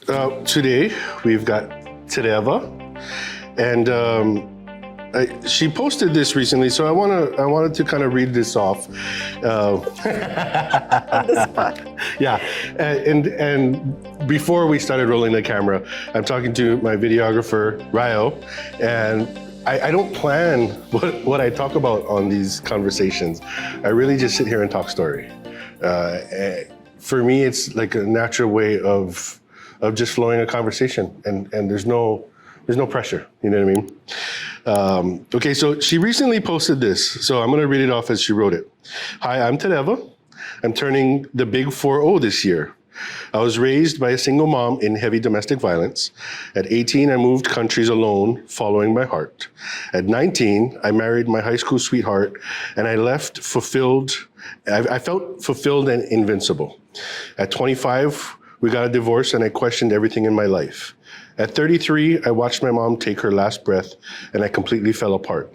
Today we've got Tereva, and she posted this recently, so I wanted to kind of read this off. On the spot. Yeah, and before we started rolling the camera, I'm talking to my videographer Ryo, and I don't plan what I talk about on these conversations. I really just sit here and talk story. For me, it's like a natural way of just flowing a conversation, and there's no pressure, you know what I mean? Okay, so she recently posted this, so I'm gonna read it off as she wrote it. Hi, I'm Tereva. I'm turning the big 4-0 this year. I was raised by a single mom in heavy domestic violence. At 18, I moved countries alone, following my heart. At 19, I married my high school sweetheart, and I left fulfilled. I felt fulfilled and invincible. At 25, we got a divorce, and I questioned everything in my life. At 33, I watched my mom take her last breath, and I completely fell apart.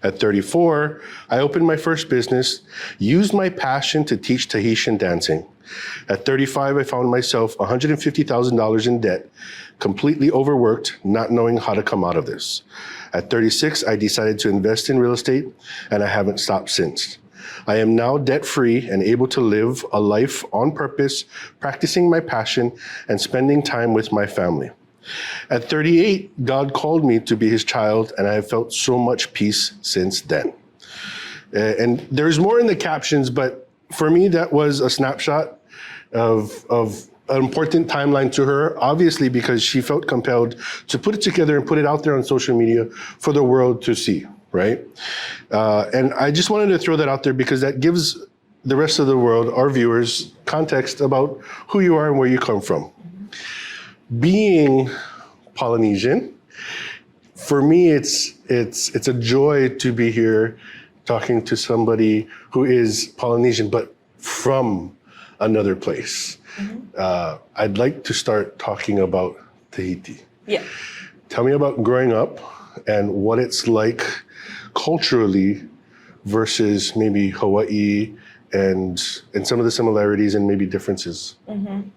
At 34, I opened my first business, used my passion to teach Tahitian dancing. At 35, I found myself $150,000 in debt, completely overworked, not knowing how to come out of this. At 36, I decided to invest in real estate, and I haven't stopped since. I am now debt-free and able to live a life on purpose, practicing my passion and spending time with my family. At 38, God called me to be his child, and I have felt so much peace since then. And there's more in the captions, but for me, that was a snapshot of an important timeline to her, obviously because she felt compelled to put it together and put it out there on social media for the world to see, right? And I just wanted to throw that out there because that gives the rest of the world, our viewers, context about who you are and where you come from. Being Polynesian, for me, it's a joy to be here talking to somebody who is Polynesian, but from another place. Mm-hmm. I'd like to start talking about Tahiti. Yeah. Tell me about growing up and what it's like culturally versus maybe Hawaii and some of the similarities and maybe differences. Mm-hmm.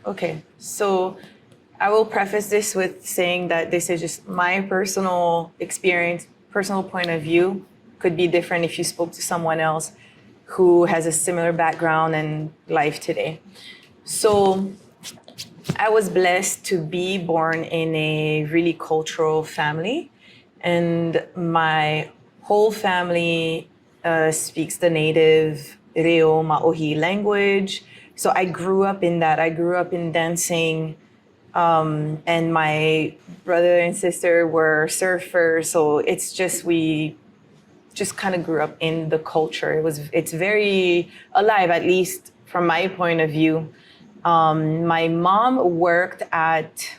Okay, so I will preface this with saying that this is just my personal experience, personal point of view. Could be different if you spoke to someone else who has a similar background and life today. So I was blessed to be born in a really cultural family, and my whole family speaks the native Reo Maui language. So I grew up in that. I grew up in dancing. And my brother and sister were surfers, so it's just we just kind of grew up in the culture. It's very alive, at least from my point of view. My mom worked at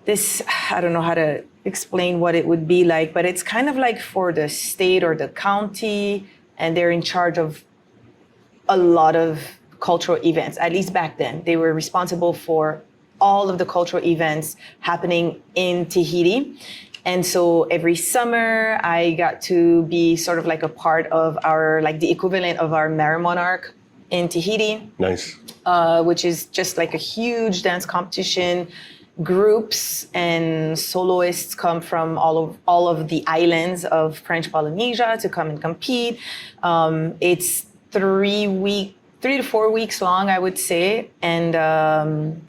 this, I don't know how to explain what it would be like, but it's kind of like for the state or the county, and they're in charge of a lot of cultural events. At least back then, they were responsible for all of the cultural events happening in Tahiti. And so every summer I got to be sort of like a part of our, like the equivalent of our Mare Monarch in Tahiti. Nice. Which is just like a huge dance competition. Groups and soloists come from all of the islands of French Polynesia to come and compete. It's 3 to 4 weeks long, I would say. And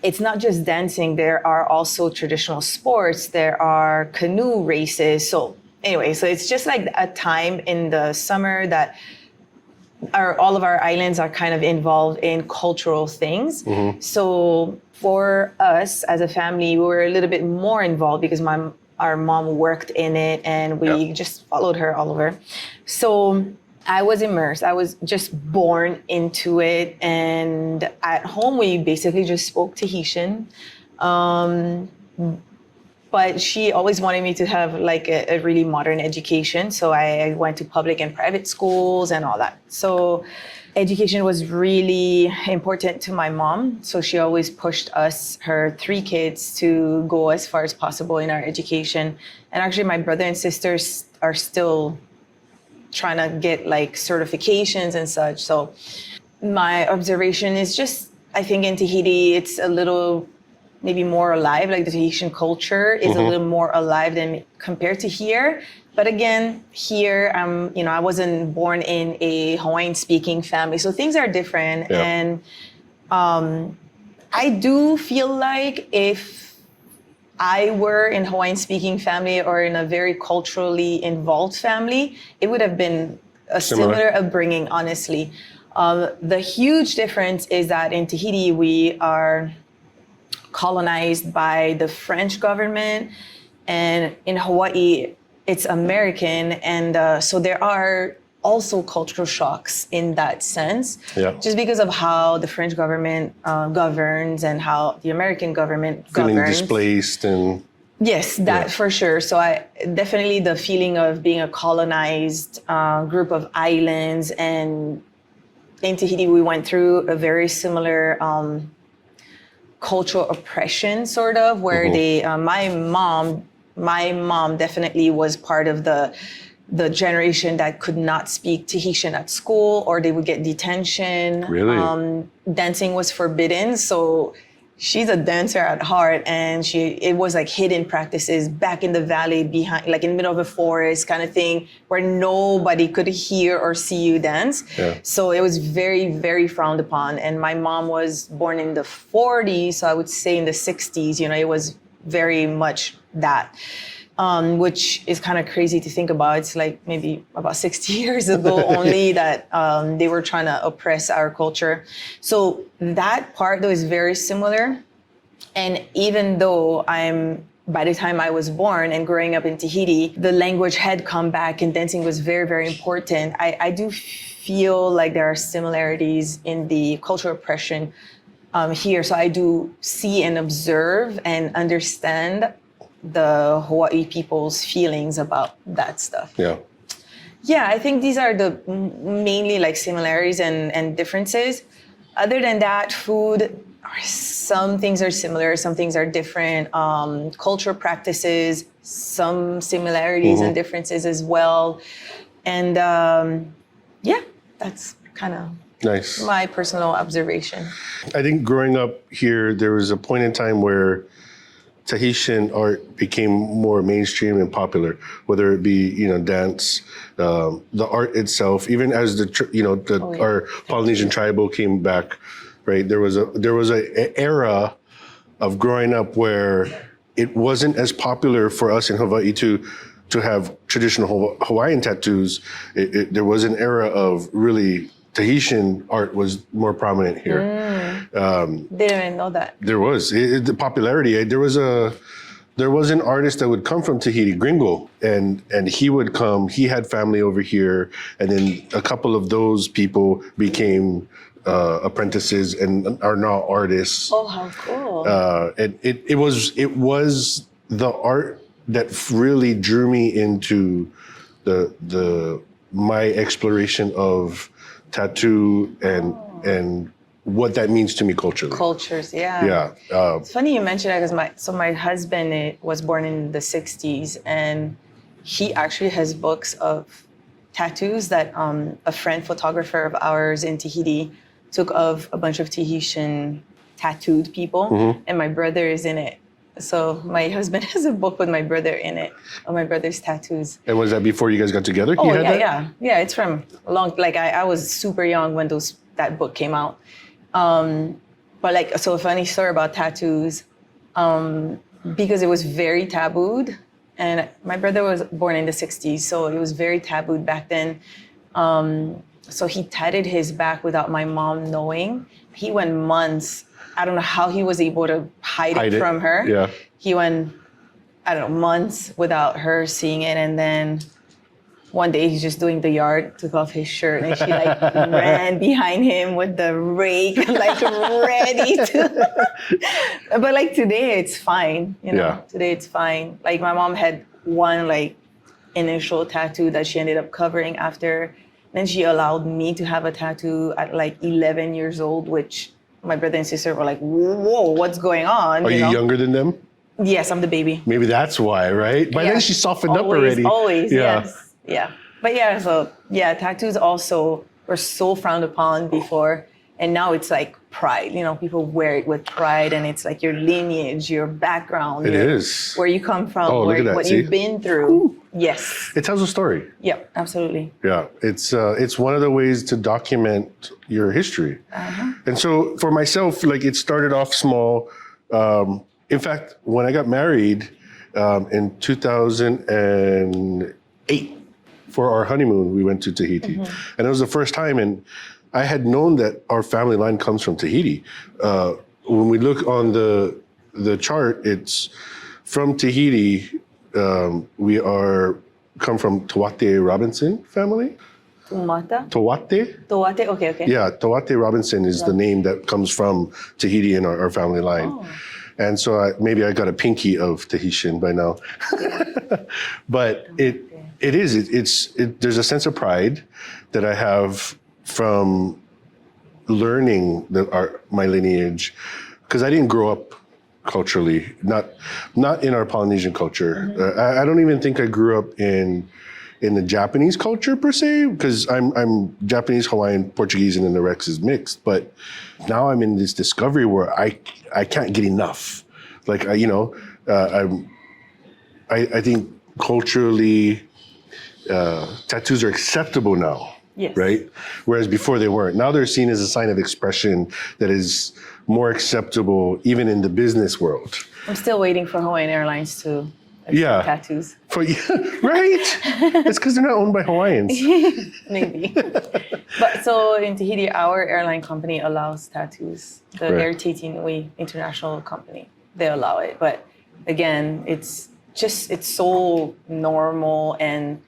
it's not just dancing. There are also traditional sports. There are canoe races. So anyway, so it's just like a time in the summer that all of our islands are kind of involved in cultural things. Mm-hmm. So for us as a family, we were a little bit more involved because our mom worked in it, and we just followed her all over. So I was immersed. I was just born into it. And at home, we basically just spoke Tahitian. But she always wanted me to have like a really modern education. So I went to public and private schools and all that. So education was really important to my mom. So she always pushed us, her 3 kids, to go as far as possible in our education. And actually my brother and sisters are still trying to get like certifications and such. So my observation is just, I think in Tahiti, it's a little maybe more alive, like the Tahitian culture is a little more alive than compared to here. But again, here, I wasn't born in a Hawaiian-speaking family, so things are different. Yeah. And I do feel like if I were in Hawaiian-speaking family or in a very culturally involved family, it would have been a similar upbringing, honestly. The huge difference is that in Tahiti, we are colonized by the French government, and in Hawaii, it's American, and so there are also cultural shocks in that sense, just because of how the French government governs and how the American government Feeling governs. displaced and... Yes, that for sure. So definitely the feeling of being a colonized group of islands, and in Tahiti, we went through a very similar cultural oppression, sort of, where my mom definitely was part of the generation that could not speak Tahitian at school, or they would get detention. Really? Dancing was forbidden, so she's a dancer at heart, and it was like hidden practices back in the valley behind, like in the middle of a forest kind of thing, where nobody could hear or see you dance. Yeah. So it was very, very frowned upon. And my mom was born in the 40s, so I would say in the 60s, it was very much that, which is kind of crazy to think about. It's like maybe about 60 years ago only that they were trying to oppress our culture. So that part, though, is very similar. And even though by the time I was born and growing up in Tahiti, the language had come back and dancing was very, very important, I do feel like there are similarities in the cultural oppression here. So I do see and observe and understand the Hawaii people's feelings about that stuff. Yeah, I think these are the mainly like similarities and differences. Other than that, food, some things are similar, some things are different. Cultural practices, some similarities and differences as well. And yeah, that's kind of nice. My personal observation. I think growing up here, there was a point in time where Tahitian art became more mainstream and popular, whether it be, dance, the art itself, even as our Polynesian tribal came back, right? There was a era of growing up where it wasn't as popular for us in Hawaii to have traditional Hawaiian tattoos. There was an era of really Tahitian art was more prominent here. Didn't even know that. There was the popularity. There was an artist that would come from Tahiti, Gringo, and he would come. He had family over here, and then a couple of those people became apprentices and are now artists. Oh, how cool! And it was the art that really drew me into my exploration of tattoo and what that means to me culturally. Cultures, yeah. Yeah. It's funny you mentioned that because my husband was born in the 60s, and he actually has books of tattoos that a friend photographer of ours in Tahiti took of a bunch of Tahitian tattooed people, and my brother is in it. So my husband has a book with my brother in it, of my brother's tattoos. And was that before you guys got together? Oh, yeah. It's from a long, I was super young when that book came out. But so a funny story about tattoos, because it was very tabooed, and my brother was born in the 60s, so it was very tabooed back then. So he tatted his back without my mom knowing. He went months. I don't know how he was able to hide it from her. Yeah. He went, months without her seeing it, and then one day he's just doing the yard, took off his shirt, and she ran behind him with the rake, ready to. But today it's fine, Yeah. Today it's fine. My mom had one initial tattoo that she ended up covering after. Then she allowed me to have a tattoo at 11 years old, which my brother and sister were like, whoa, what's going on? Are you younger than them? Yes, I'm the baby. Maybe that's why, right? By then she softened up already. Always, yeah. Yes. Yeah. But tattoos also were so frowned upon before. And now it's pride. You know, people wear it with pride, and it's like your lineage, your background. It is. Where you come from, Oh, look at that, what see? you've been through. Yes. It tells a story. Yep, absolutely. Yeah, it's one of the ways to document your history. And so for myself, like it started off small. In fact, when I got married in 2008 for our honeymoon, we went to Tahiti, and it was the first time. And I had known that our family line comes from Tahiti. When we look on the chart, it's from Tahiti. We come from Tawate Robinson family. Tumata? Tawate? Toate? Okay. Yeah, Tawate Robinson is the name that comes from Tahiti in our family line. Oh. And so maybe I got a pinky of Tahitian by now. But there's a sense of pride that I have from learning my lineage, because I didn't grow up culturally, not in our Polynesian culture. I don't even think I grew up in the Japanese culture per se, because I'm Japanese, Hawaiian, Portuguese, and then the rest is mixed. But now I'm in this discovery where I can't get enough. Like I think culturally tattoos are acceptable now. Yes. Right? Whereas before they weren't. Now they're seen as a sign of expression that is more acceptable even in the business world. I'm still waiting for Hawaiian Airlines to accept tattoos. Right? It's because they're not owned by Hawaiians. Maybe. But so in Tahiti, our airline company allows tattoos. The Air Tahiti Nui International Company, they allow it. But again, it's so normal, and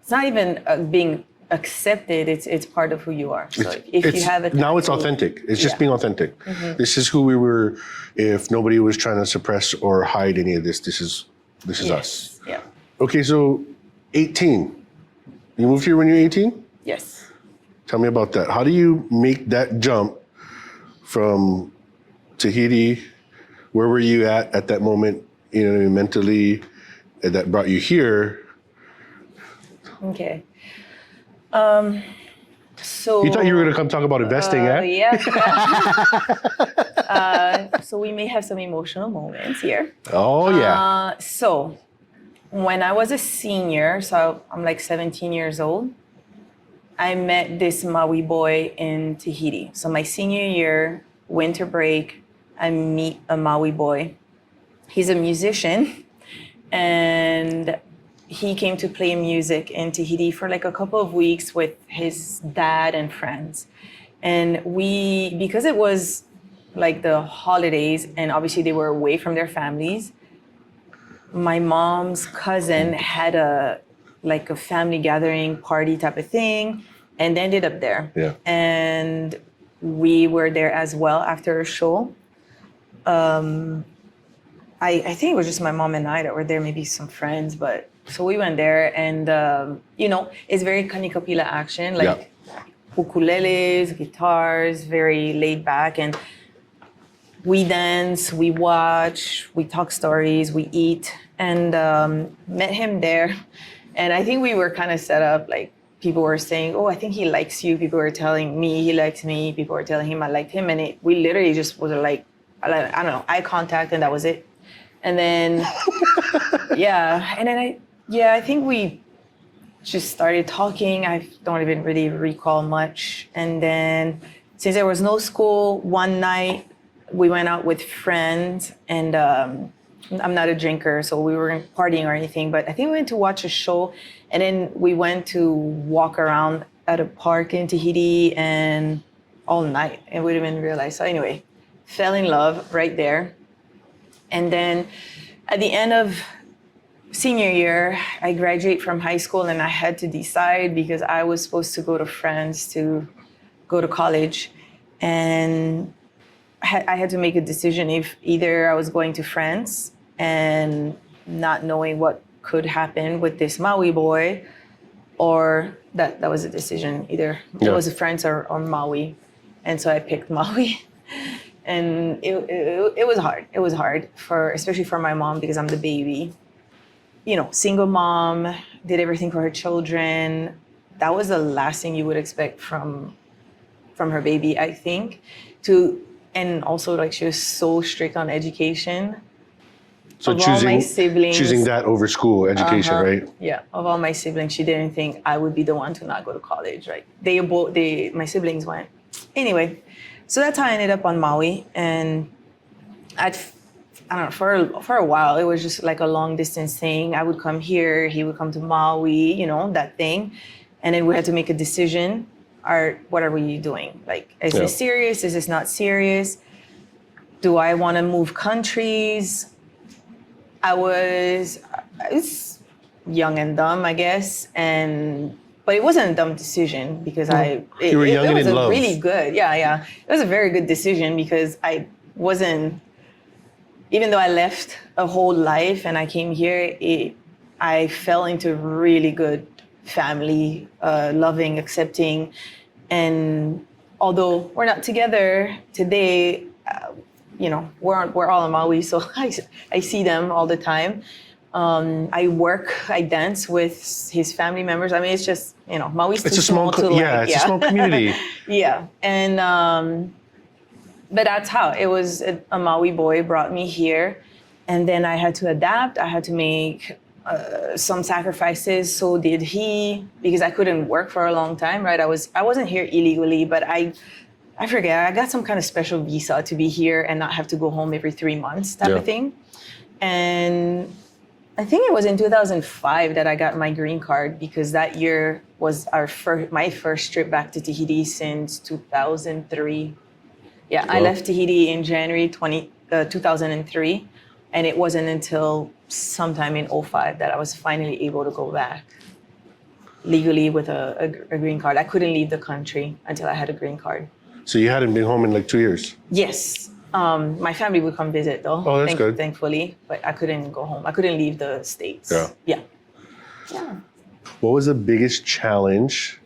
it's not even being accepted. It's part of who you are. So if you have it now, it's authentic. It's just being authentic. This is who we were. If nobody was trying to suppress or hide any of this, this is us. Yeah. Okay, so 18. You moved here when you were 18? Yes. Tell me about that. How do you make that jump from Tahiti? Where were you at that moment, mentally, that brought you here? Okay. So you thought you were going to come talk about investing, Yeah. So we may have some emotional moments here. Oh, yeah. So when I was a senior, so I'm like 17 years old, I met this Maui boy in Tahiti. So my senior year, winter break, I meet a Maui boy. He's a musician, and he came to play music in Tahiti for like a couple of weeks with his dad and friends. And because it was like the holidays, and obviously they were away from their families, my mom's cousin had a family gathering party type of thing, and they ended up there. Yeah. And we were there as well after a show. I think it was just my mom and I that were there, maybe some friends, but so we went there, and it's very kanikapila action, like ukuleles, guitars, very laid back, and we dance, we watch, we talk stories, we eat, and met him there. And I think we were kind of set up, like people were saying, oh, I think he likes you. People were telling me he likes me. People were telling him I liked him. And we literally just was like, I don't know, eye contact, and that was it. And then, I think we just started talking. I don't even really recall much. And then since there was no school, one night we went out with friends, and I'm not a drinker, so we weren't partying or anything, but I think we went to watch a show, and then we went to walk around at a park in Tahiti and all night, and we didn't even realize. So anyway, fell in love right there. And then at the end of senior year, I graduate from high school, and I had to decide because I was supposed to go to France to go to college. And I had to make a decision if either I was going to France and not knowing what could happen with this Maui boy, or that was a decision. Either it was France or Maui. And so I picked Maui. And it was hard. It was hard, especially for my mom, because I'm the baby. Single mom, did everything for her children. That was the last thing you would expect from her baby, I think. and also like she was so strict on education. So Of all my siblings, choosing that over school education, right? Yeah, of all my siblings, she didn't think I would be the one to not go to college. Right? My siblings went. Anyway, so that's how I ended up on Maui, and I don't know, for a while it was just like a long distance thing. I would come here, he would come to Maui, that thing, and then we had to make a decision. What are we doing? Like, is this serious? Is this not serious? Do I want to move countries? I was young and dumb, I guess, but it wasn't a dumb decision because you were young it and was in love. Really good. Yeah. It was a very good decision because I wasn't, even though I left a whole life and I came here, I fell into really good family, loving, accepting, and although we're not together today, we're all in Maui, so I see them all the time. I dance with his family members. I mean, it's just, Maui's too small to like. Yeah, it's a small community. Yeah, and but that's how it was. A Maui boy brought me here, and then I had to adapt. I had to make some sacrifices. So did he, because I couldn't work for a long time, right? I wasn't here illegally, but I forget, I got some kind of special visa to be here and not have to go home every 3 months type of thing. And I think it was in 2005 that I got my green card because that year was my first trip back to Tahiti since 2003. Yeah, I left Tahiti in January 2003, and it wasn't until sometime in 2005 that I was finally able to go back legally with a green card. I couldn't leave the country until I had a green card. So you hadn't been home in like 2 years? Yes. My family would come visit though. Oh, that's good. Thankfully, but I couldn't go home. I couldn't leave the States. Yeah. What was the biggest challenge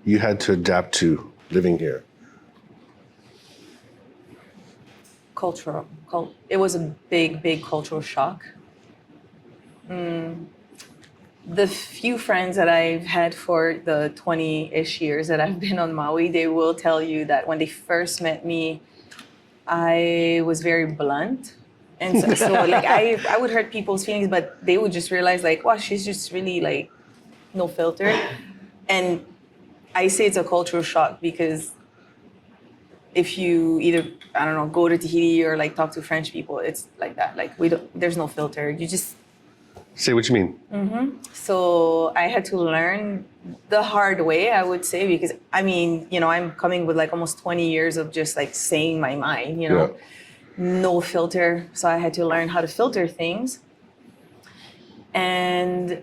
you had to adapt to living here? Cultural. It was a big cultural shock. The few friends that I've had for the 20-ish years that I've been on Maui, they will tell you that when they first met me, I was very blunt. And so like I would hurt people's feelings, but they would just realize like, wow, she's just really like no filter. And I say it's a cultural shock because if you either, I don't know, go to Tahiti or like talk to French people, it's like that. Like there's no filter. You just say what you mean. So I had to learn the hard way, I would say, because I mean, I'm coming with like almost 20 years of just like saying my mind, no filter. So I had to learn how to filter things. And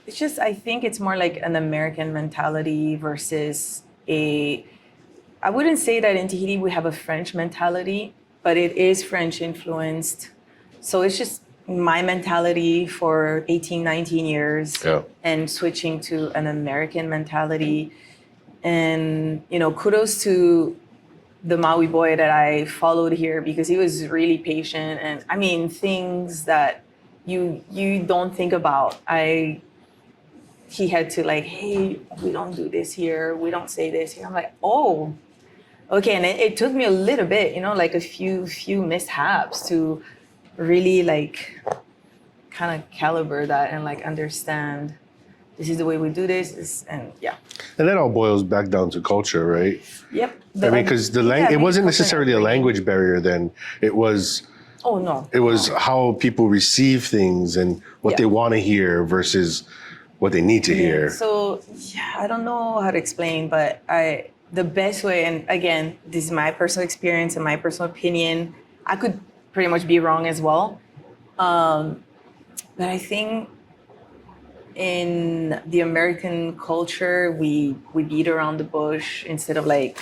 it's just, I think it's more like an American mentality versus I wouldn't say that in Tahiti we have a French mentality, but it is French influenced. So it's just my mentality for 18, 19 years and switching to an American mentality. And, kudos to the Maui boy that I followed here because he was really patient. And I mean, things that you don't think about. He had to like, hey, we don't do this here. We don't say this here. I'm like, oh, okay. And it took me a little bit, like a few mishaps to really like kind of caliber that and like understand this is the way we do this and And that all boils back down to culture, right? Yep. I mean, because it wasn't necessarily a language barrier then. It was how people receive things and what they want to hear versus what they need to hear. So I don't know how to explain, but the best way, and again, this is my personal experience and my personal opinion, I could pretty much be wrong as well. But I think in the American culture, we beat around the bush instead of like,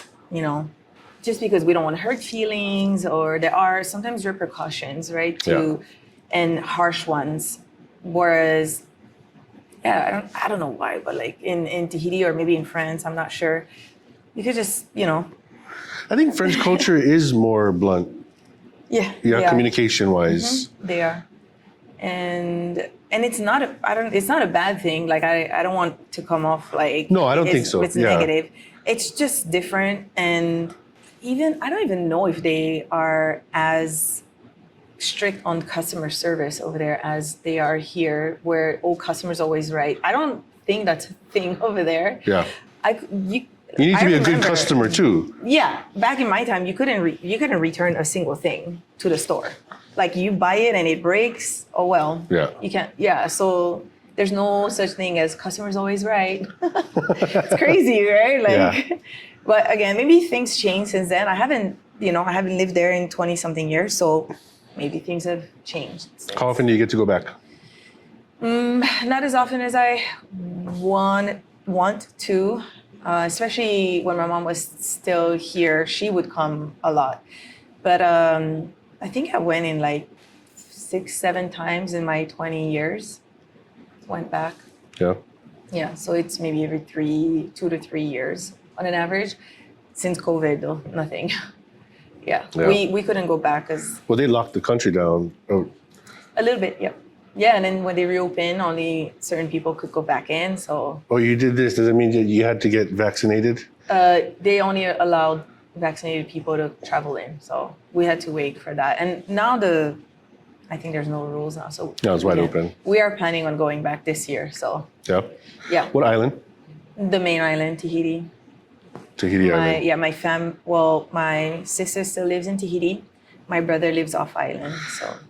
just because we don't want to hurt feelings, or there are sometimes repercussions, right? And harsh ones. Whereas, I don't know why, but like in Tahiti or maybe in France, I'm not sure. You could just, I think French culture is more blunt. Yeah, communication wise. They are. And it's not a bad thing. Like I don't want to come off like no, I don't think so. It's negative. It's just different, and I don't even know if they are as strict on customer service over there as they are here, where customers always right. I don't think that's a thing over there. Yeah. You You need to be a good remember- customer too. Yeah, back in my time, you couldn't return a single thing to the store. Like you buy it and it breaks. Oh well. Yeah. You can't. Yeah. So there's no such thing as customers always right. It's crazy, right? Like, Yeah. But again, maybe things changed since then. I haven't lived there in 20 something years, so maybe things have changed. How often do you get to go back? Not as often as I want to. Especially when my mom was still here, she would come a lot. But I think I went in like 6-7 times in my 20 years. Went back. Yeah. Yeah, so it's maybe every 2 to 3 years on an average. Since COVID, though, nothing. Yeah. We couldn't go back because Well, they locked the country down. Oh, a little bit, yeah. Yeah, and then when they reopened, only certain people could go back in. So you did this. Does it mean that you had to get vaccinated? they only allowed vaccinated people to travel in. So we had to wait for that. And now I think there's no rules now. So No, it's wide open. We are planning on going back this year. So Yeah. yeah, What island? the main island, Tahiti. Tahiti Island. My sister still lives in Tahiti. My brother lives off island.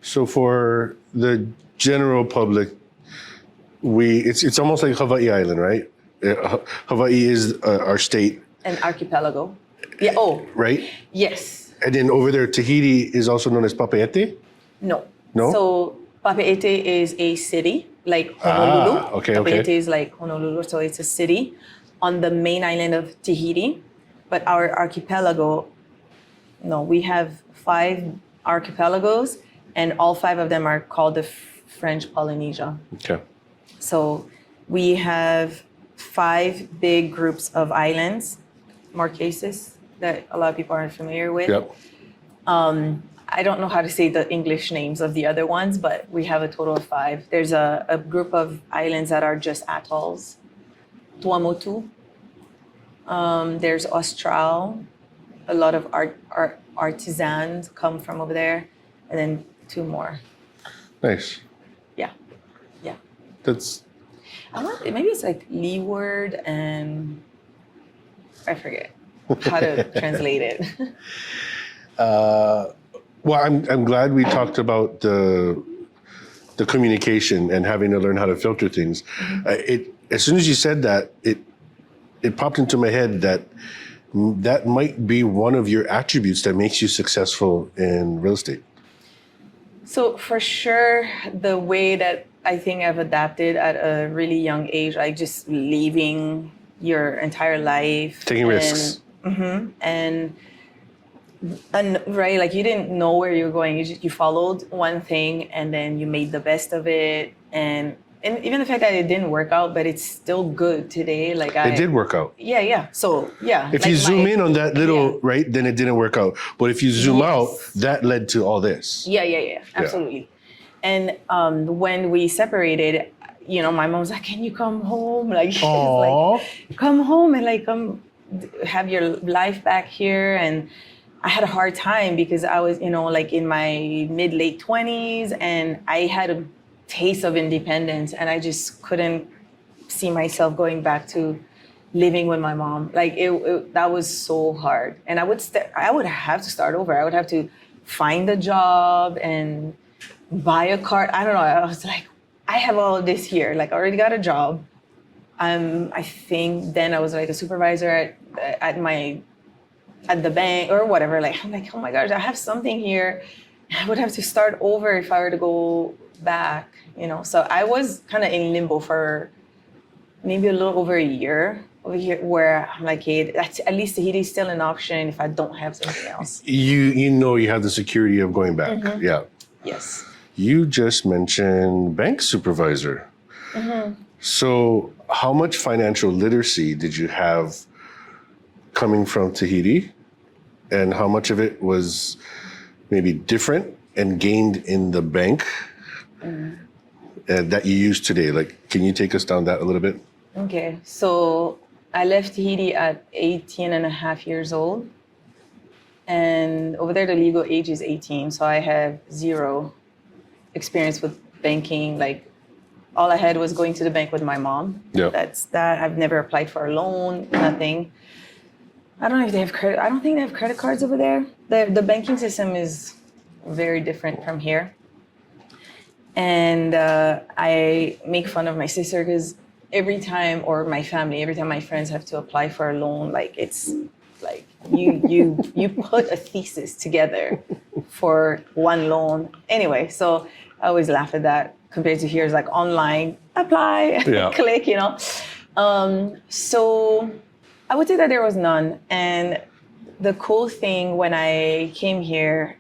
So for the general public, it's almost like Hawaii Island, right? Hawaii is our state, An archipelago. Yeah. Oh, right? yes. And then over there, Tahiti is also known as Papeete. No. No? So Papeete is a city, like Honolulu. Okay. Papeete is like Honolulu, so it's a city on the main island of Tahiti. But our archipelago, no, we have 5 archipelagos, and all 5 of them are called the French Polynesia. Okay. So we have 5 big groups of islands, Marquesas, that a lot of people aren't familiar with. Yep. I don't know how to say the English names of the other ones, but we have a total of 5. There's a group of islands that are just atolls. Tuamotu. There's Austral. A lot of artisans come from over there. And then 2 more. Nice. Yeah. Yeah. That's Maybe it's like leeward and I forget how to translate it. well. I'm glad we talked about the communication and having to learn how to filter things. As soon as you said that, it popped into my head that might be one of your attributes that makes you successful in real estate. So for sure, the way that I think I've adapted at a really young age, like just leaving your entire life. Taking risks. And right, like you didn't know where you were going. You followed one thing and then you made the best of it. And even the fact that it didn't work out, but it's still good today. It did work out. Yeah. So yeah. If you zoom in on that little, right, then it didn't work out. But if you zoom out, that led to all this. Yeah. Absolutely. And when we separated, my mom was like, "Can you come home? Like, she's like, come home and like come have your life back here." And I had a hard time because I was, like in my mid-late 20s, and I had a taste of independence, and I just couldn't see myself going back to living with my mom. Like that was so hard, and I would have to start over. I would have to find a job and buy a car. I don't know. I was like, I have all of this here. Like I already got a job. I think then I was like a supervisor at the bank or whatever. Like I'm like, oh my gosh, I have something here. I would have to start over if I were to go back, So I was kind of in limbo for maybe a little over a year over here, where I'm like, hey, that's, at least Tahiti is still an option if I don't have something else. You have the security of going back. Yeah. Yes. You just mentioned bank supervisor. So how much financial literacy did you have coming from Tahiti, and how much of it was maybe different and gained in the bank that you use today? Like, can you take us down that a little bit? Okay, so I left Tahiti at 18 and a half years old. And over there, the legal age is 18. So I have zero experience with banking. Like, all I had was going to the bank with my mom. Yeah. That's that. I've never applied for a loan, nothing. I don't know if they have credit. I don't think they have credit cards over there. The banking system is very different from here. And I make fun of my sister because every time, or my family, every time my friends have to apply for a loan, like it's like you put a thesis together for one loan. Anyway, so I always laugh at that compared to here. It's like online, apply, click, you know. So I would say that there was none. And the cool thing when I came here,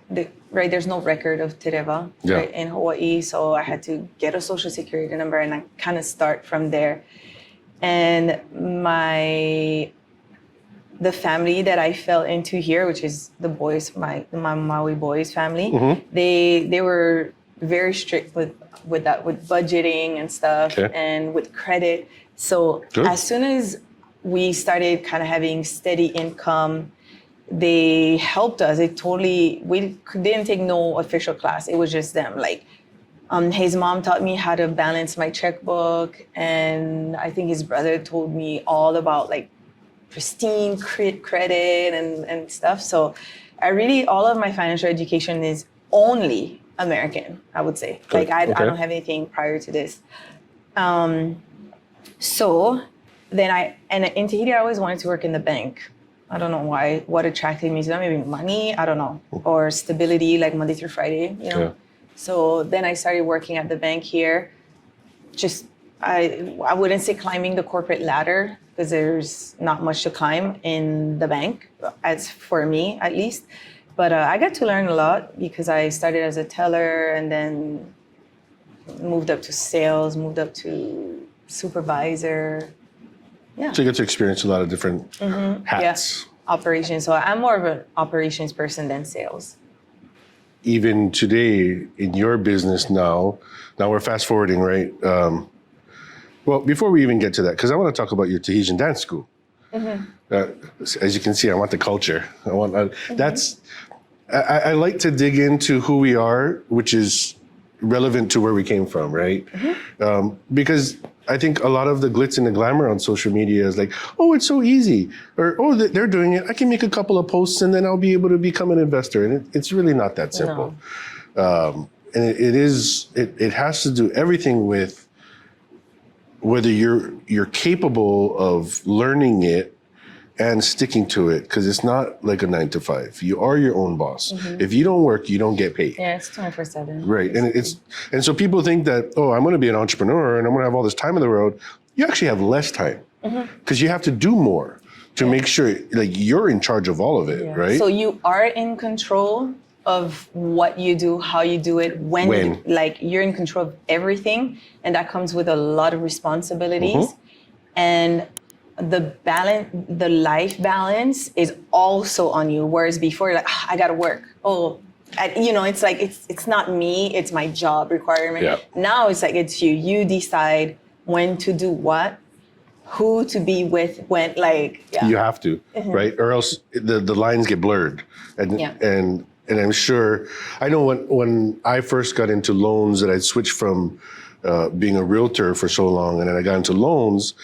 there's no record of Tereva right, in Hawaii. So I had to get a social security number and I kind of start from there. And the family that I fell into here, which is the boys, my Maui boys family, they were very strict with that, with budgeting and stuff and with credit. So as soon as we started kind of having steady income, they helped us. We didn't take no official class. It was just them. Like, his mom taught me how to balance my checkbook. And I think his brother told me all about like pristine credit and stuff. So all of my financial education is only American, I would say. Like I don't have anything prior to this. So then in Tahiti, I always wanted to work in the bank. I don't know why, what attracted me to that, maybe money, I don't know, or stability, like Monday through Friday, you know? Yeah. So then I started working at the bank here. I wouldn't say climbing the corporate ladder, because there's not much to climb in the bank, as for me, at least. But I got to learn a lot because I started as a teller and then moved up to sales, moved up to supervisor. Yeah. So you get to experience a lot of different hats. Yeah. Operations. So I'm more of an operations person than sales. Even today in your business now we're fast forwarding, right? Well, before we even get to that, because I want to talk about your Tahitian dance school. As you can see, I want the culture. I like to dig into who we are, which is relevant to where we came from, right? Because I think a lot of the glitz and the glamour on social media is like, oh, it's so easy. Or, oh, they're doing it. I can make a couple of posts and then I'll be able to become an investor. And it's really not that simple. No. And it has to do everything with whether you're capable of learning it and sticking to it, because it's not like a 9 to 5. You are your own boss. If you don't work, you don't get paid. Yeah, it's 24/7. Right, and so people think that, oh, I'm going to be an entrepreneur and I'm going to have all this time on the road. You actually have less time because you have to do more to make sure like you're in charge of all of it, right? So you are in control of what you do, how you do it, when. You're in control of everything, and that comes with a lot of responsibilities. And the life balance is also on you. Whereas before, you're like, I gotta work. It's like it's not me, it's my job requirement. Yeah. Now it's like it's you. You decide when to do what, who to be with, when. You have to, right? Or else the lines get blurred. And I'm sure, I know when I first got into loans, and I switched from being a realtor for so long, and then I got into loans,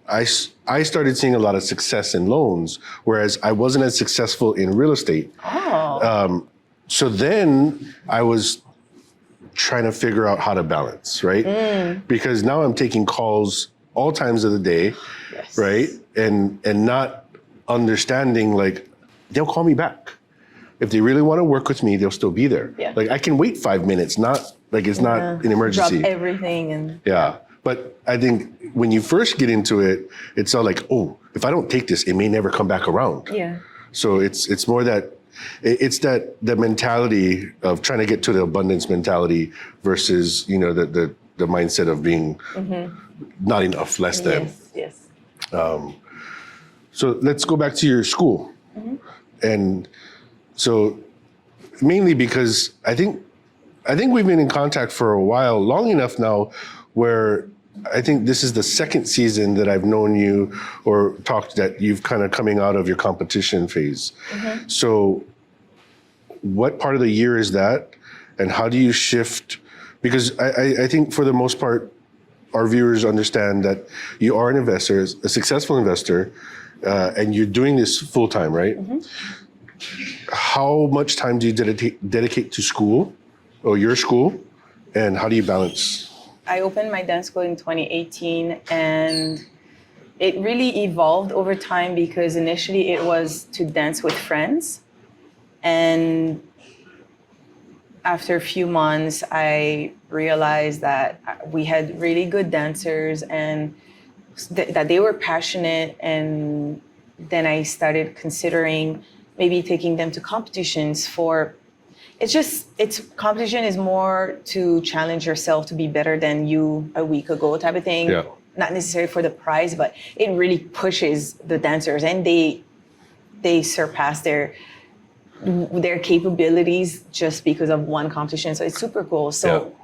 I started seeing a lot of success in loans, whereas I wasn't as successful in real estate. So then I was trying to figure out how to balance, right? Because now I'm taking calls all times of the day, right? And not understanding, like, they'll call me back. If they really want to work with me, they'll still be there. Yeah. Like, I can wait 5 minutes, not like it's not an emergency. Drop everything and... Yeah. But I think when you first get into it, it's all like, oh, if I don't take this, it may never come back around. Yeah. So it's more that, it's that the mentality of trying to get to the abundance mentality versus, the mindset of being not enough, less than. Yes. So let's go back to your school. And so mainly because I think we've been in contact for a while, long enough now, where I think this is the second season that I've known you or talked that you've kind of coming out of your competition phase. So what part of the year is that? And how do you shift? Because I think for the most part, our viewers understand that you are an investor, a successful investor, and you're doing this full time, right? How much time do you dedicate to school or your school? And how do you balance? I opened my dance school in 2018, and it really evolved over time because initially it was to dance with friends. And after a few months, I realized that we had really good dancers and that they were passionate. And then I started considering maybe taking them to competitions competition is more to challenge yourself to be better than you a week ago type of thing. Yeah. Not necessarily for the prize, but it really pushes the dancers, and they surpass their capabilities just because of one competition. So it's super cool. So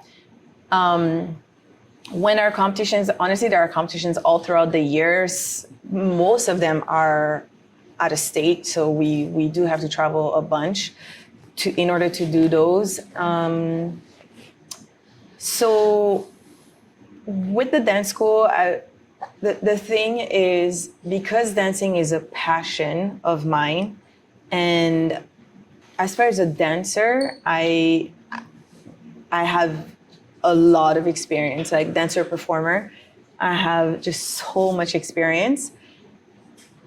when our competitions, honestly, there are competitions all throughout the years. Most of them are out of state, so we do have to travel a bunch in order to do those. So with the dance school, the thing is, because dancing is a passion of mine, and as far as a dancer, I have a lot of experience, like dancer performer. I have just so much experience.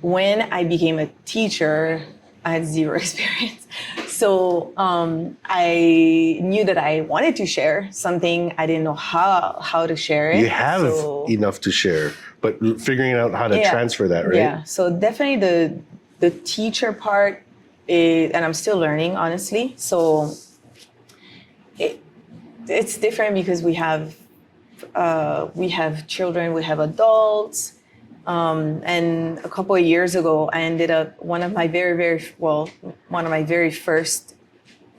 When I became a teacher, I had zero experience. So I knew that I wanted to share something. I didn't know how to share it. You have enough to share, but figuring out how to transfer that, right? Yeah, so definitely the teacher part is, and I'm still learning, honestly. So it's different because we have children, we have adults. And a couple of years ago, I ended up, one of my very first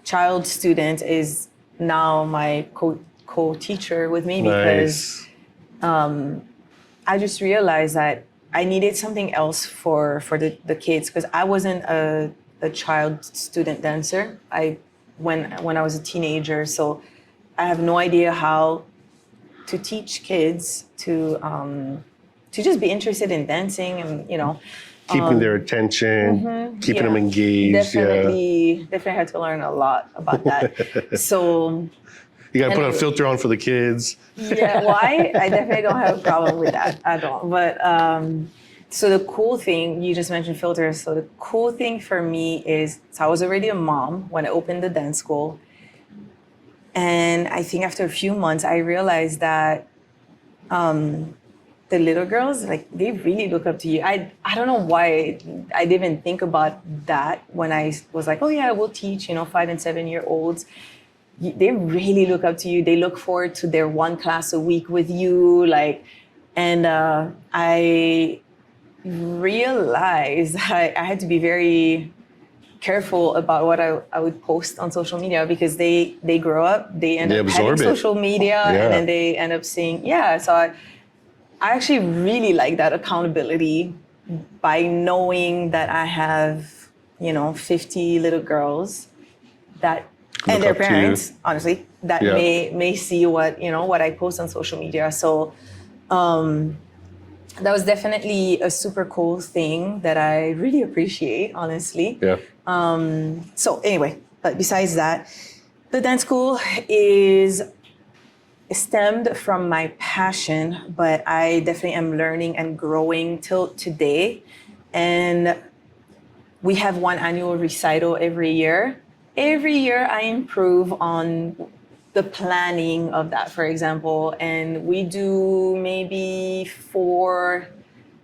child students is now my co-teacher with me. Because I just realized that I needed something else for the kids, because I wasn't a child student dancer. When I was a teenager, so I have no idea how to teach kids to just be interested in dancing, and keeping their attention, keeping them engaged. Definitely had to learn a lot about that. So you got to put a filter on for the kids. Yeah, well, I definitely don't have a problem with that at all. But so the cool thing, you just mentioned filters. So the cool thing for me is, so I was already a mom when I opened the dance school. And I think after a few months, I realized that the little girls, like, they really look up to you. I don't know why I didn't think about that when I was like, oh yeah, I will teach, 5 and 7 year olds. They really look up to you. They look forward to their one class a week with you. And I realized I had to be very careful about what I would post on social media, because they grow up, they end up having social media, and then they end up seeing, so I actually really like that accountability, by knowing that I have, 50 little girls that, and their parents, honestly, that may see what I post on social media. So that was definitely a super cool thing that I really appreciate, honestly. Yeah. So anyway, but besides that, the dance school stemmed from my passion, but I definitely am learning and growing till today. And we have one annual recital every year. Every year I improve on the planning of that, for example, and we do maybe 4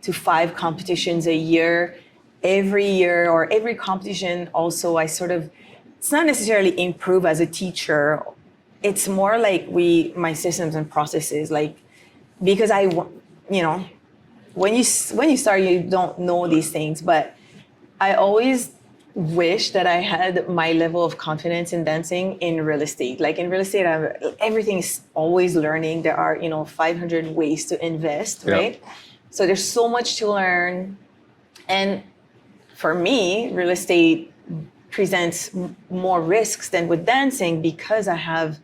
to 5 competitions a year. Every year, or every competition also, it's not necessarily improve as a teacher. It's more like my systems and processes, because when you start, you don't know these things, but I always wish that I had my level of confidence in dancing in real estate. Like in real estate, everything is always learning. There are, 500 ways to invest, right? So there's so much to learn. And for me, real estate presents more risks than with dancing because I have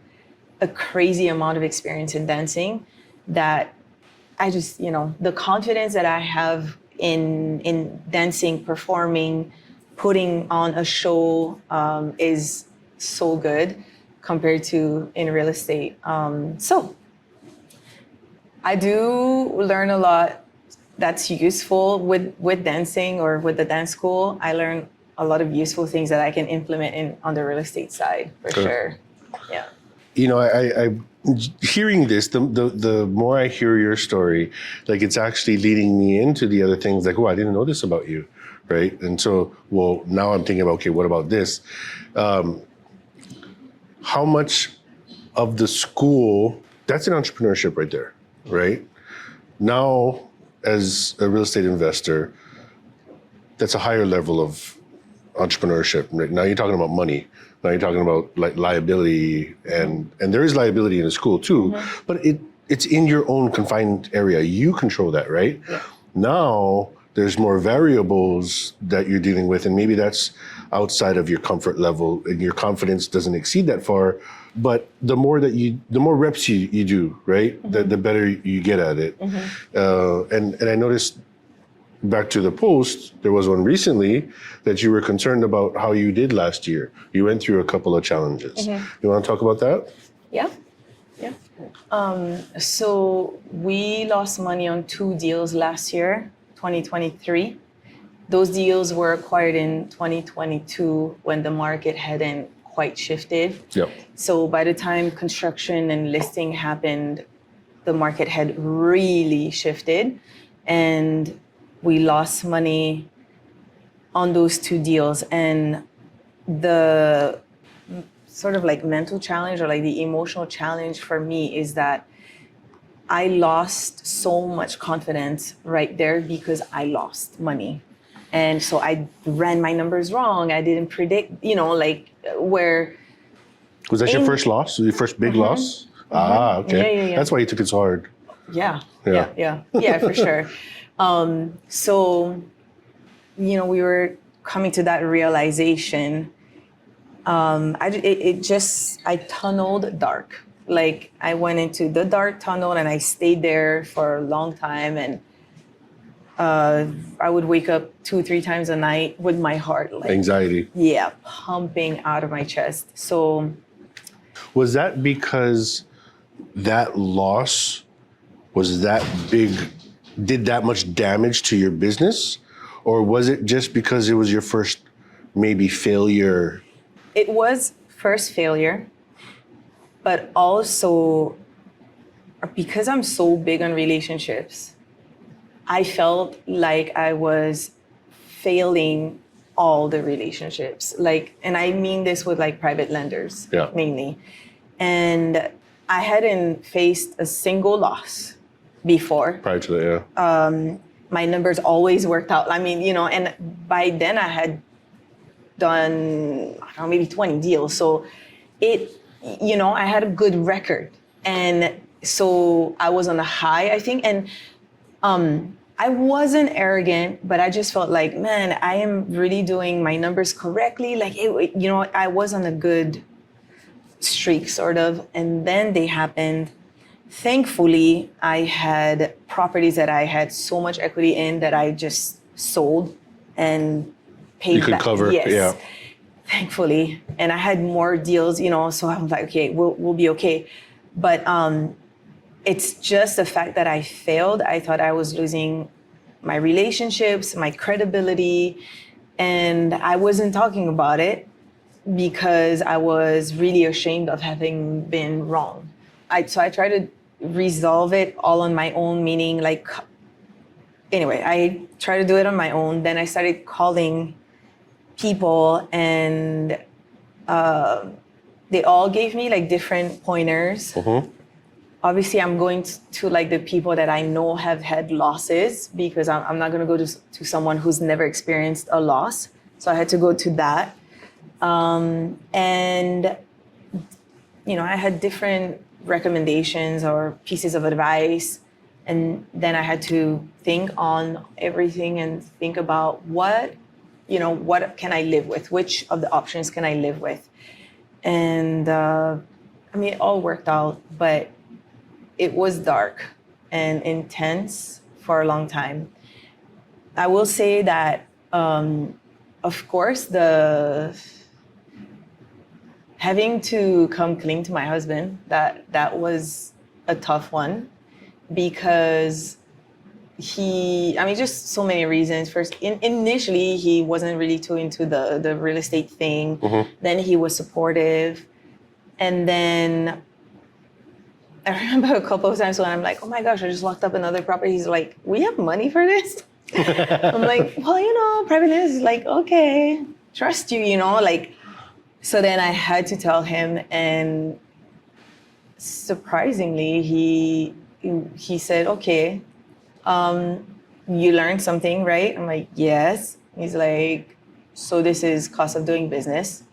a crazy amount of experience in dancing that I just, the confidence that I have in dancing, performing, putting on a show is so good compared to in real estate. So I do learn a lot that's useful with dancing or with the dance school. I learn a lot of useful things that I can implement on the real estate side for sure. Yeah. I hearing this, the more I hear your story, like it's actually leading me into the other things like, oh, I didn't know this about you, right? And so, well, now I'm thinking about, okay, what about this? How much of the school, that's an entrepreneurship right there, right? Now, as a real estate investor, that's a higher level of entrepreneurship. Right? Now you're talking about money. Now you're talking about like liability, and there is liability in the school too, but it's in your own confined area. You control that, right? Yeah. Now there's more variables that you're dealing with, and maybe that's outside of your comfort level, and your confidence doesn't exceed that far. But the more reps you do, right, the better you get at it. And I noticed, back to the post, there was one recently that you were concerned about how you did last year. You went through a couple of challenges. You want to talk about that? Yeah. So we lost money on 2 deals last year, 2023. Those deals were acquired in 2022 when the market hadn't quite shifted. Yep. So by the time construction and listing happened, the market had really shifted, and we lost money on those 2 deals. And the sort of like mental challenge or like the emotional challenge for me is that I lost so much confidence right there because I lost money. And so I ran my numbers wrong. I didn't predict, where. Was that your first loss? Your first big loss? Ah, okay. Yeah. That's why you took it so hard. Yeah, for sure. So, we were coming to that realization. I tunneled dark. Like I went into the dark tunnel and I stayed there for a long time. And I would wake up 2-3 times a night with my heart like anxiety. Yeah, pumping out of my chest. So was that because that loss was that big, did that much damage to your business? Or was it just because it was your first maybe failure? It was first failure, but also because I'm so big on relationships, I felt like I was failing all the relationships. And I mean this with private lenders, mainly. And I hadn't faced a single loss before. Prior to that, yeah. My numbers always worked out. And by then I had done, maybe 20 deals. So I had a good record. And so I was on a high, I think. And I wasn't arrogant, but I just felt like, man, I am really doing my numbers correctly. I was on a good streak, sort of. And then they happened. Thankfully, I had properties that I had so much equity in that I just sold and paid back. You could cover, yeah. Thankfully. And I had more deals, so I'm like, okay, we'll be okay. But it's just the fact that I failed. I thought I was losing my relationships, my credibility, and I wasn't talking about it because I was really ashamed of having been wrong. So I tried to resolve it all on my own, meaning anyway, I tried to do it on my own. Then I started calling people, and they all gave me different pointers. Obviously, I'm going to the people that I know have had losses, because I'm not going to go to someone who's never experienced a loss. So I had to go to that. And, you know, I had different recommendations or pieces of advice. And then I had to think on everything and think about what can I live with? Which of the options can I live with? And I mean, it all worked out, but it was dark and intense for a long time. I will say that, of course, having to come clean to my husband, that was a tough one, because just so many reasons. First, initially, he wasn't really too into the real estate thing. Mm-hmm. Then he was supportive. And then I remember a couple of times when I'm like, oh my gosh, I just locked up another property. He's like, we have money for this? I'm like, well, you know, private lenders is like, okay, trust you, you know, like. So then I had to tell him, and surprisingly, he said, okay, you learned something, right? I'm like, yes. He's like, so this is cost of doing business,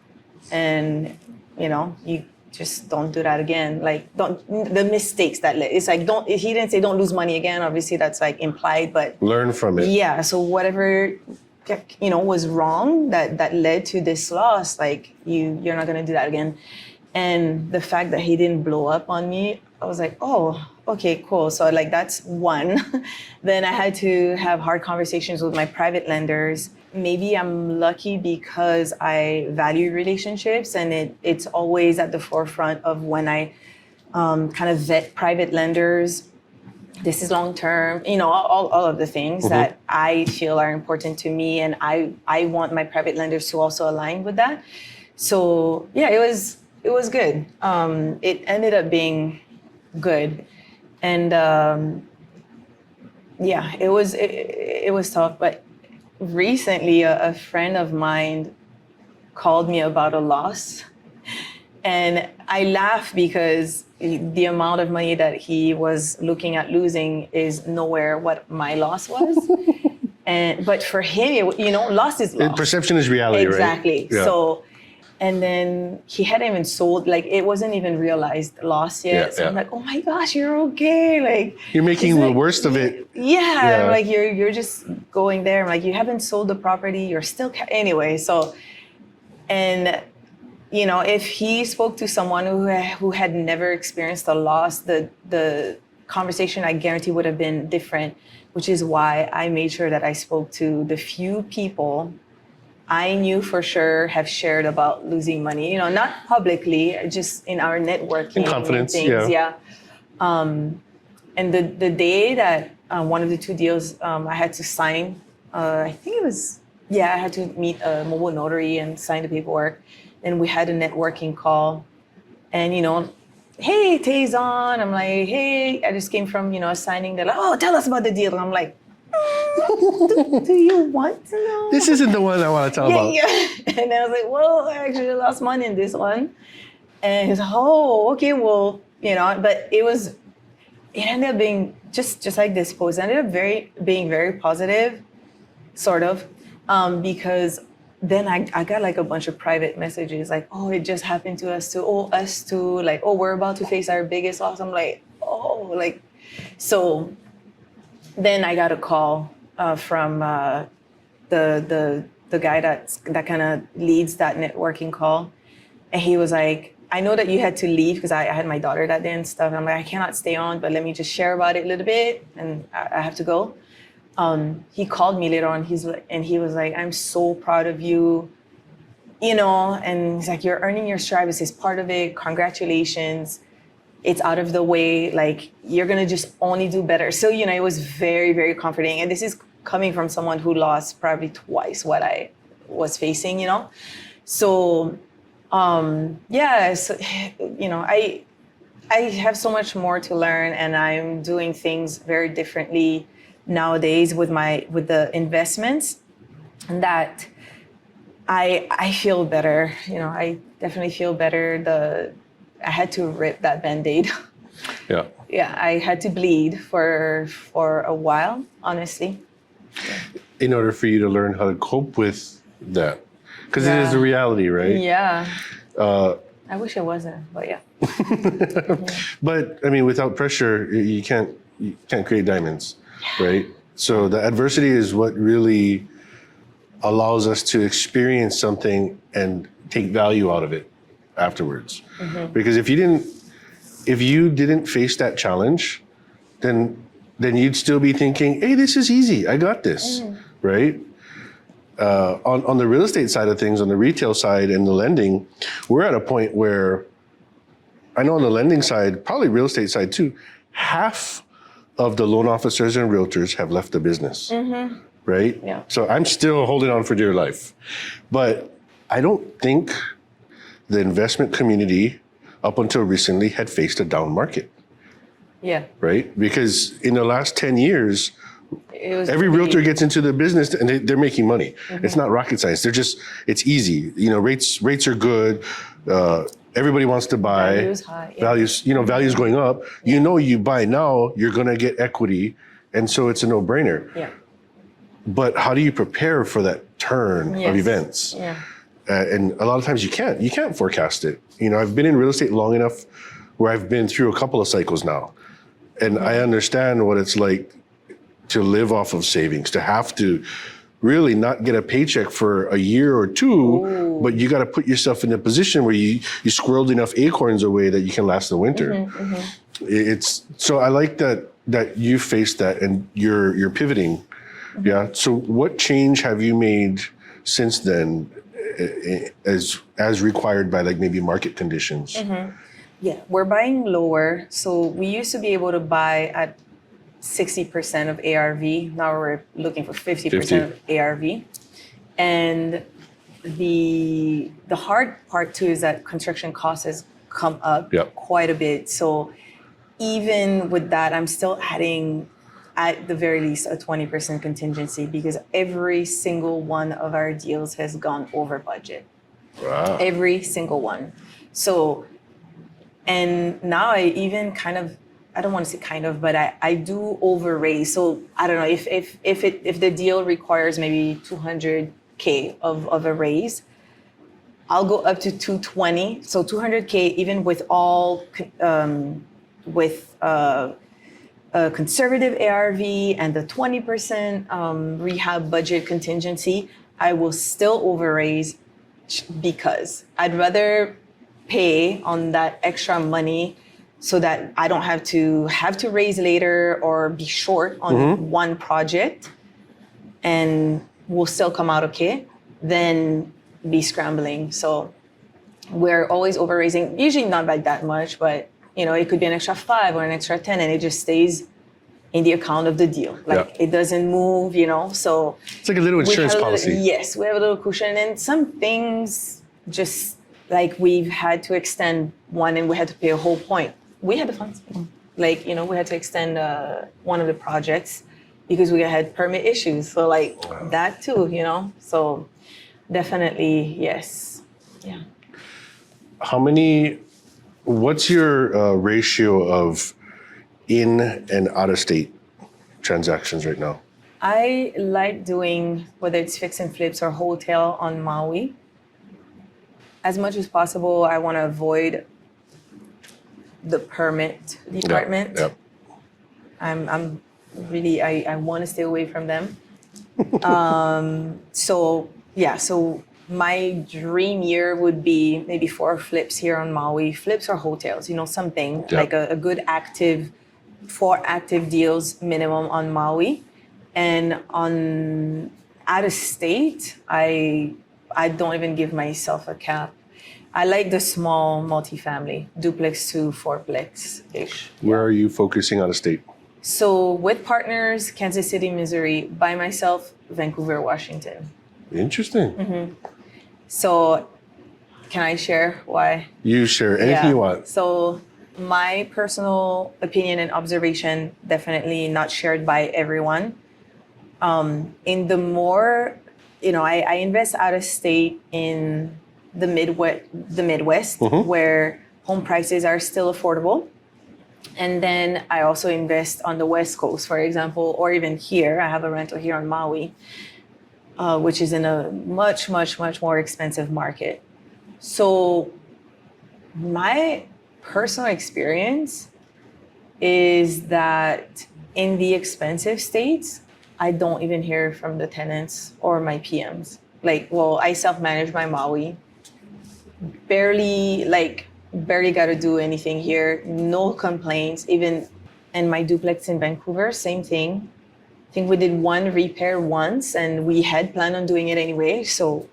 and you know, you just don't do that again. Like, the mistakes that it's like, he didn't say don't lose money again. Obviously that's like implied, but learn from it. Yeah. So whatever, you know, was wrong that led to this loss, like you're not going to do that again. And the fact that he didn't blow up on me, I was like, oh, okay, cool. So like, that's one. Then I had to have hard conversations with my private lenders. Maybe I'm lucky because I value relationships, and it's always at the forefront of when I kind of vet private lenders. This is long-term, you know, all of the things mm-hmm. that I feel are important to me. And I want my private lenders to also align with that. So yeah, it was good. It ended up being good. And yeah, it was tough. But recently a friend of mine called me about a loss. And I laugh because the amount of money that he was looking at losing is nowhere what my loss was. But for him, you know, loss is loss. Perception is reality, exactly. Right? Yeah. So, and then he hadn't even sold, like it wasn't even realized loss yet. Yeah, so I'm like, oh my gosh, you're okay. Like you're making the worst of it. Yeah, like you're just going there. I'm like, you haven't sold the property. You're still anyway. So, and you know, if he spoke to someone who had never experienced a loss, the conversation, I guarantee, would have been different, which is why I made sure that I spoke to the few people I knew for sure have shared about losing money, you know, not publicly, just in our networking. In confidence, things, yeah. And the day that one of the two deals I had to sign, I think it was, I had to meet a mobile notary and sign the paperwork. And we had a networking call, and, you know, hey, Tay's on. I'm like, hey, I just came from, you know, signing. They're like, oh, tell us about the deal. And I'm like, do you want to know? This isn't the one I want to tell about. Yeah. And I was like, well, I actually lost money in this one. And he's like, oh, okay, well, you know, but it ended up being just like this post. It ended up being very positive, sort of, because then I got like a bunch of private messages like, oh, it just happened to us too. Oh, us too. Like, oh, we're about to face our biggest loss. I'm like, oh, like, so then I got a call from the guy that kind of leads that networking call. And he was like, I know that you had to leave because I had my daughter that day and stuff. And I'm like, I cannot stay on, but let me just share about it a little bit. And I have to go. He called me later on. He was like, I'm so proud of you, you know, and he's like, you're earning your stripes. It's part of it. Congratulations. It's out of the way. Like, you're going to just only do better. So, you know, it was very, very comforting. And this is coming from someone who lost probably twice what I was facing, you know? So, so, you know, I have so much more to learn, and I'm doing things very differently nowadays with the investments, and that I feel better. You know, I definitely feel better. I had to rip that Band-Aid. Yeah. Yeah, I had to bleed for a while, honestly. In order for you to learn how to cope with that. Because it is a reality, right? Yeah. I wish it wasn't, but yeah. But I mean, without pressure, you can't create diamonds, right? So the adversity is what really allows us to experience something and take value out of it afterwards. Because if you didn't face that challenge, then you'd still be thinking, hey, this is easy. I got this, right? On the real estate side of things, on the retail side and the lending, we're at a point where I know on the lending side, probably real estate side too, half of the loan officers and realtors have left the business, right? Yeah. So I'm still holding on for dear life. But I don't think the investment community up until recently had faced a down market. Yeah. Right? Because in the last 10 years, It was every realtor gets into the business and they're making money. Mm-hmm. It's not rocket science. It's easy. You know, rates are good. Everybody wants to buy. Value is high. Yeah. Value's going up. You know, you buy now, you're going to get equity. And so it's a no-brainer. Yeah. But how do you prepare for that turn of events? Yeah. And a lot of times you can't forecast it. You know, I've been in real estate long enough where I've been through a couple of cycles now. And I understand what it's like to live off of savings, to have to really not get a paycheck for a year or two, but you got to put yourself in a position where you squirreled enough acorns away that you can last the winter. It's so I like that you faced that and you're pivoting. Yeah. So what change have you made since then, as required by like maybe market conditions? Yeah, we're buying lower. So we used to be able to buy at 60% of ARV. Now we're looking for 50% of ARV. And the hard part too is that construction costs has come up quite a bit. So even with that, I'm still adding at the very least a 20% contingency because every single one of our deals has gone over budget. Wow. Every single one. So, and now I even I don't want to say kind of, but I do over raise. So I don't know if the deal requires maybe 200K of a raise, I'll go up to 220. So 200K even with all a conservative ARV and the 20% rehab budget contingency, I will still over raise because I'd rather pay on that extra money so that I don't have to raise later or be short on one project and we'll still come out okay, then be scrambling. So we're always over raising, usually not by that much, but you know, it could be an extra 5 or an extra 10 and it just stays in the account of the deal. Like it doesn't move, you know, so. It's like a little insurance policy. Yes, we have a little cushion and some things just like we've had to extend one and we had to pay a whole point. We had the funds. Like, you know, we had to extend one of the projects because we had permit issues. So like that too, you know, so definitely, yes. Yeah. What's your ratio of in and out of state transactions right now? I like doing, whether it's fix and flips or hotel on Maui. As much as possible, I want to avoid the permit department. I'm really, I want to stay away from them. So my dream year would be maybe 4 flips here on Maui, flips or hotels, you know, something like a good 4 active deals minimum on Maui. And on out of state, I don't even give myself a cap. I like the small multifamily, duplex to 4plex-ish. Where are you focusing out of state? So with partners, Kansas City, Missouri. By myself, Vancouver, Washington. Interesting. So can I share why? You share anything you want. So my personal opinion and observation, definitely not shared by everyone. In the more, you know, I invest out of state in the Midwest, where home prices are still affordable. And then I also invest on the West Coast, for example, or even here. I have a rental here on Maui. which is in a much, much, much more expensive market. So my personal experience is that in the expensive states, I don't even hear from the tenants or my PMs. Like, well, I self-manage my Maui. Barely got to do anything here. No complaints. Even in my duplex in Vancouver, same thing. I think we did one repair once, and we had planned on doing it anyway. So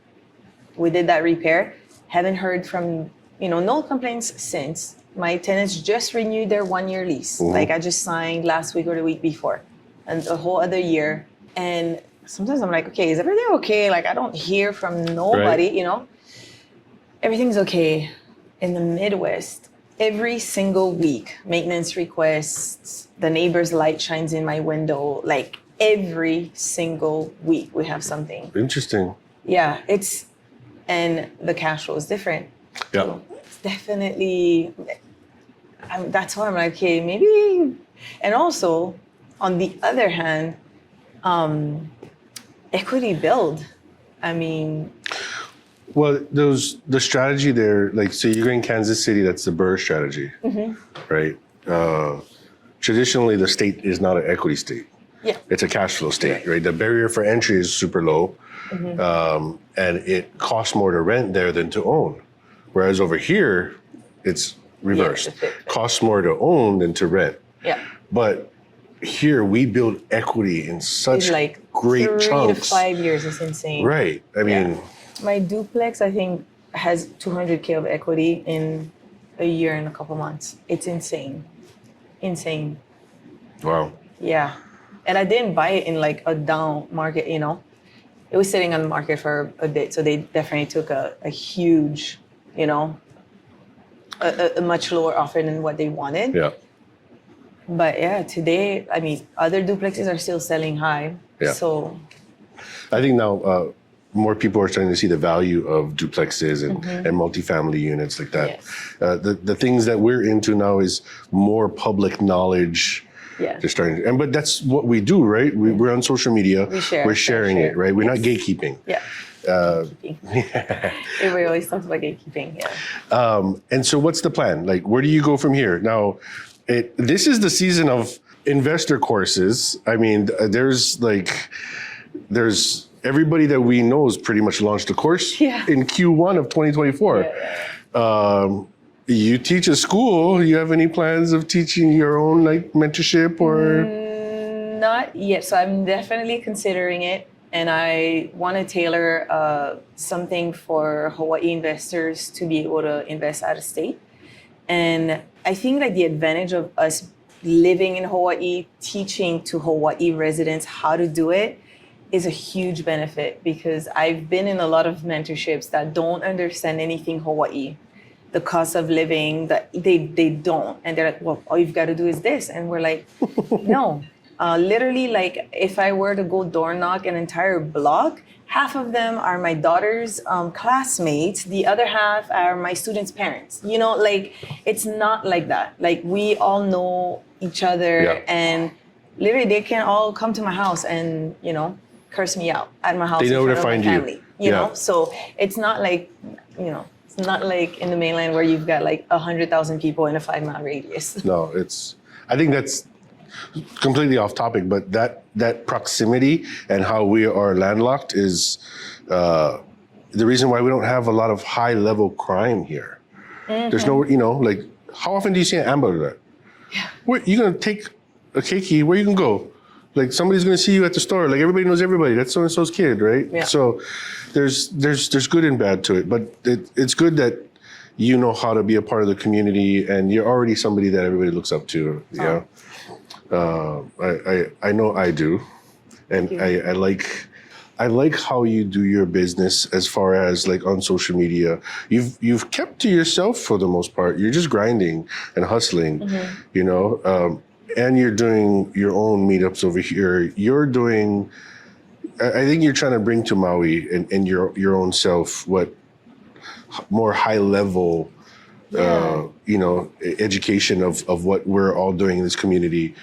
we did that repair. Haven't heard from, no complaints since. My tenants just renewed their 1-year lease. Mm-hmm. Like I just signed last week or the week before, and a whole other year. And sometimes I'm like, okay, is everything okay? Like I don't hear from nobody, Right. Everything's okay. In the Midwest, every single week, maintenance requests, the neighbor's light shines in my window. Like every single week we have something. Interesting. Yeah, and the cash flow is different. Yeah. So it's definitely, that's why I'm like, okay, maybe. And also, on the other hand, equity build. I mean, well, the strategy there, like, so you're in Kansas City, that's the Burr strategy, right? Traditionally, the state is not an equity state. yeah, It's a cash flow state, right? The barrier for entry is super low, and it costs more to rent there than to own. Whereas over here, it's reversed. it's a fit. Costs more to own than to rent. yeah. But here, we build equity in such It's like great 3 chunks. to 5 years is insane. Right. I mean, My duplex, I think, has 200K of equity in a year and a couple months. It's insane. Insane. wow. Yeah. And I didn't buy it in like a down market, It was sitting on the market for a bit. So they definitely took a huge, a much lower offer than what they wanted. Yeah. But yeah, today, I mean, other duplexes are still selling high. Yeah. So I think now more people are starting to see the value of duplexes and multifamily units like that. Yes. The things that we're into now is more public knowledge. yeah. They're starting, but that's what we do, right? We're on social media. We share, We're sharing share. it, right? We're not Yes. gatekeeping. Yeah. Everybody always talks about gatekeeping. Yeah. And so, what's the plan? Like, where do you go from here? Now, this is the season of investor courses. I mean, there's everybody that we know has pretty much launched a course in Q1 of 2024. Yeah. You teach a school. You have any plans of teaching your own mentorship or? Not yet. So I'm definitely considering it. And I want to tailor something for Hawaii investors to be able to invest out of state. And I think the advantage of us living in Hawaii, teaching to Hawaii residents how to do it is a huge benefit, because I've been in a lot of mentorships that don't understand anything Hawaii. The cost of living, that they don't. And they're like, well, all you've got to do is this. And we're like, no. Literally, if I were to go door knock an entire block, half of them are my daughter's classmates. The other half are my students' parents. It's not like that. We all know each other, and literally they can all come to my house and, curse me out at my house. They know in where front to of my find you. family, you know? So it's not it's not like in the mainland where you've got 100,000 people in a 5-mile radius. No, I think that's completely off topic, but that proximity and how we are landlocked is the reason why we don't have a lot of high level crime here. There's no, how often do you see an Amber alert? Yeah. Where you gonna take a keiki? Where you can go? Somebody's gonna see you at the store. Everybody knows everybody. That's so and so's kid, right? Yeah. So there's good and bad to it, but it's good that you know how to be a part of the community, and you're already somebody that everybody looks up to. Yeah. I know I do, and I like how you do your business as far as on social media. You've kept to yourself for the most part. You're just grinding and hustling, and you're doing your own meetups over here. I think you're trying to bring to Maui and your own self what more high level, education of what we're all doing in this community.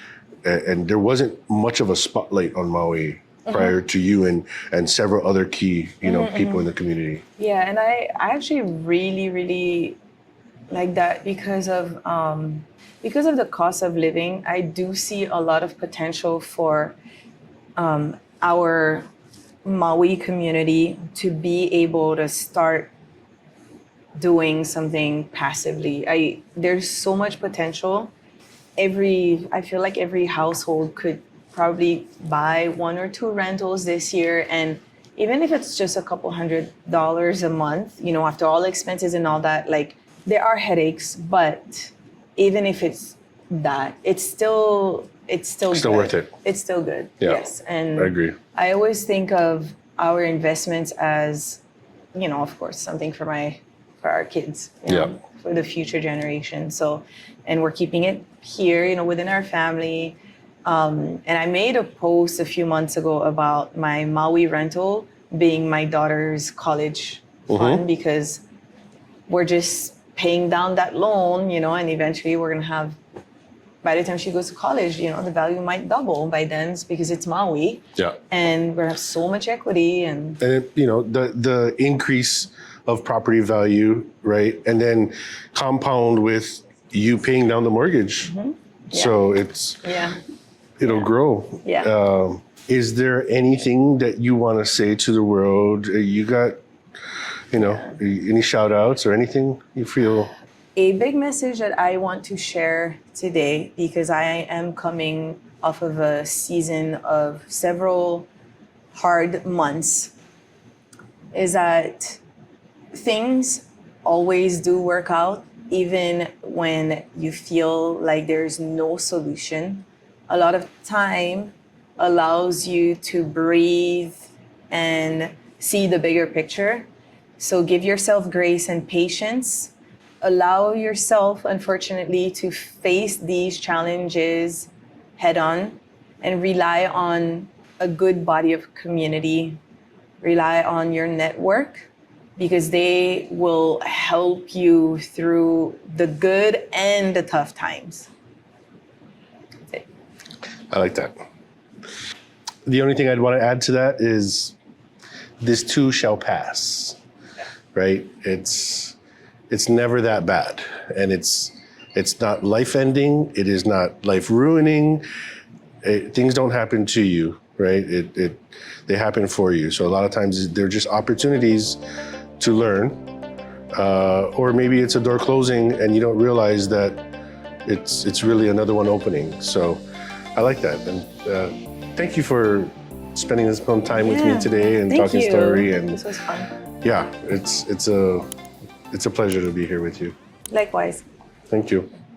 And there wasn't much of a spotlight on Maui prior to you and several other key, people in the community. Yeah, and I actually really, really like that because of the cost of living. I do see a lot of potential for our Maui community to be able to start doing something passively. There's so much potential. I feel like every household could probably buy 1 or 2 rentals this year, and even if it's just a couple $100s a month, after all expenses and all that, like there are headaches, but even if it's that, it's still good. Worth it. It's still good. Yeah, yes, and I agree. I always think of our investments as, of course, something for our kids, for the future generation. So, and we're keeping it here, within our family. And I made a post a few months ago about my Maui rental being my daughter's college fund, because we're just paying down that loan, and eventually we're going to have, by the time she goes to college, the value might double by then because it's Maui. Yeah. And we're going to have so much equity. And the increase of property value, right? And then compound with you paying down the mortgage. Yeah. So it'll grow. Yeah. Is there anything that you want to say to the world? You got, any shout outs or anything you feel? A big message that I want to share today, because I am coming off of a season of several hard months, is that things always do work out, even when you feel like there's no solution. A lot of time allows you to breathe and see the bigger picture. So give yourself grace and patience. Allow yourself, unfortunately, to face these challenges head on, and rely on a good body of community. Rely on your network, because they will help you through the good and the tough times. That's it. I like that. The only thing I'd want to add to that is this too shall pass, right? It's never that bad, and it's not life ending. It is not life ruining. Things don't happen to you, right? They happen for you. So a lot of times they're just opportunities to learn, or maybe it's a door closing and you don't realize that it's really another one opening. So I like that, and thank you for spending this time with me today and talking story. And this was fun. Yeah, it's a pleasure to be here with you. Likewise. Thank you.